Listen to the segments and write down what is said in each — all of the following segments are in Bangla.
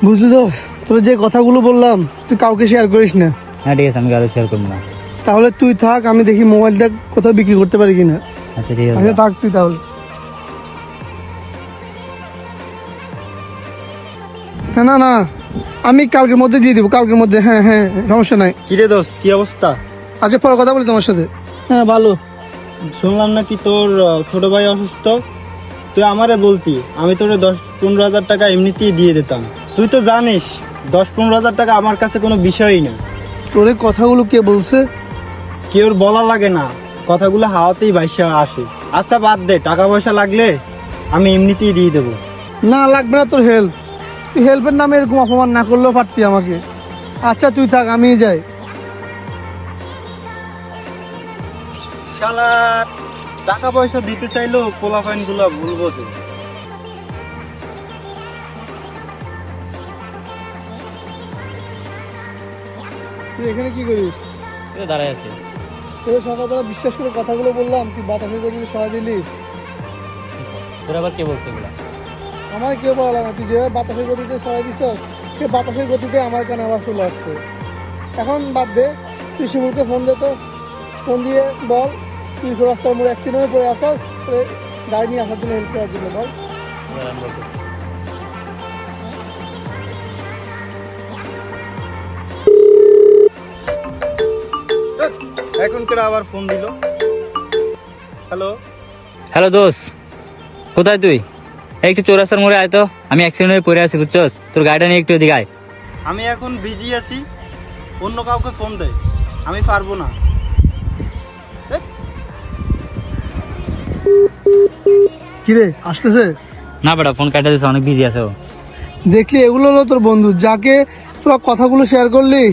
বুঝলি তো, তোর যে কথাগুলো বললাম তুই কাউকে শেয়ার করিস না। হ্যাঁ ঠিক আছে, আমি কারো শেয়ার করবো না। তাহলে তুই থাক, আমি দেখি মোবাইলটা কোথাও বিক্রি করতে পারি কিনা। আচ্ছা ঠিক আছে। আচ্ছা থাক তুই তাহলে। হ্যাঁ না না, আমি কালকের মধ্যে দিয়ে দিব, কালকের মধ্যে। হ্যাঁ হ্যাঁ, সমস্যা নাই। কিরে দোস্ত, কি অবস্থা? আচ্ছা পরে কথা বলি তোমার সাথে। হ্যাঁ ভালো। শুনলাম নাকি তোর ছোট ভাই অসুস্থ। তুই আমারে বলতি, আমি তোরে 10-15 হাজার টাকা এমনিতেই দিয়ে দিতাম। তুই তো জানিস 10-15 হাজার টাকা আমার কাছে কোনো বিষয়ই না। তোর এই কথাগুলো কে বলছে? কেউ বলা লাগে না, কথাগুলো হাওয়াতেই ভাইসা আসে। আচ্ছা বাদ দে, টাকা পয়সা লাগলে আমি এমনিতেই দিয়ে দেবো। না লাগবে না তোর হেল্প। তুই হেল্পের নামে এরকম অপমান না করলেও পারতি আমাকে। আচ্ছা তুই থাক, আমিই যাই। শালা টাকা পয়সা দিতে চাইলো পোলাপাইন গুলা ভুলবো তো। তুই এখানে কি করিস? দাঁড়াই আছে। তোর সকালবেলা বিশ্বাস করে কথাগুলো বললাম, তুই বাতাসের গতিতে সরাই দিলি। তোর আবার কে বলছে এগুলা? আমার কেউ বলা না, তুই যেভাবে বাতাসের গতিতে সরাই দিস, সে বাতাসের গতিতে আমার কানে আবার চলে আসছে। এখন বাদ দে, তুই শিমুলকে ফোন দে তো। ফোন দিয়ে বল তুই রাস্তার মোড়ে অ্যাক্সিডেন্টে পড়ে আসস, তোরে গাড়ি নিয়ে আসার জন্য হেল্প করার জন্য বল। আমি বলতেছি। এখন কেরা আবার ফোন দিল? হ্যালো, হ্যালো দোষ, কোথায় তুই? এই একটু চৌরাস্তার মোড়ে আয় তো, আমি অ্যাক্সিডেন্ট হয়ে পড়ে আছি বুঝছস। তোর গাড়িটা নিয়ে একটু এদিকে আয়। আমি এখন বিজি আছি, অন্য কাউকে ফোন দে, আমি পারবো না। কিরে আসতেছে? না বেটা, ফোন কাটা দিচ্ছে, অনেক বিজি আছে ও। দেখলি, এগুলো হলো তোর বন্ধু, যাকে তোরা কথাগুলো শেয়ার করলি,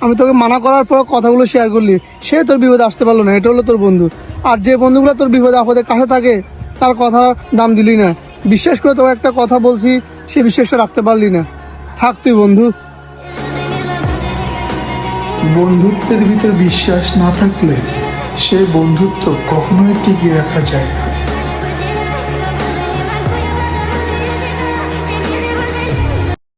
আমি তোকে মানা করার পর কথাগুলো শেয়ার করলি, সে তোর বিপদে আসতে পারলো না। এটা হলো তোর বন্ধু। আর যে বন্ধুগুলো তোর বিপদে আপদে কাছে থাকে, তার কথা দাম দিলি না। বিশ্বাস করে তোকে একটা কথা বলছি, সে বিশ্বাসটা রাখতে পারলি না। থাক তুই বন্ধু। বন্ধুত্বের ভিতর বিশ্বাস না থাকলে সে বন্ধুত্ব কখনোই টিকিয়ে রাখা যায় না।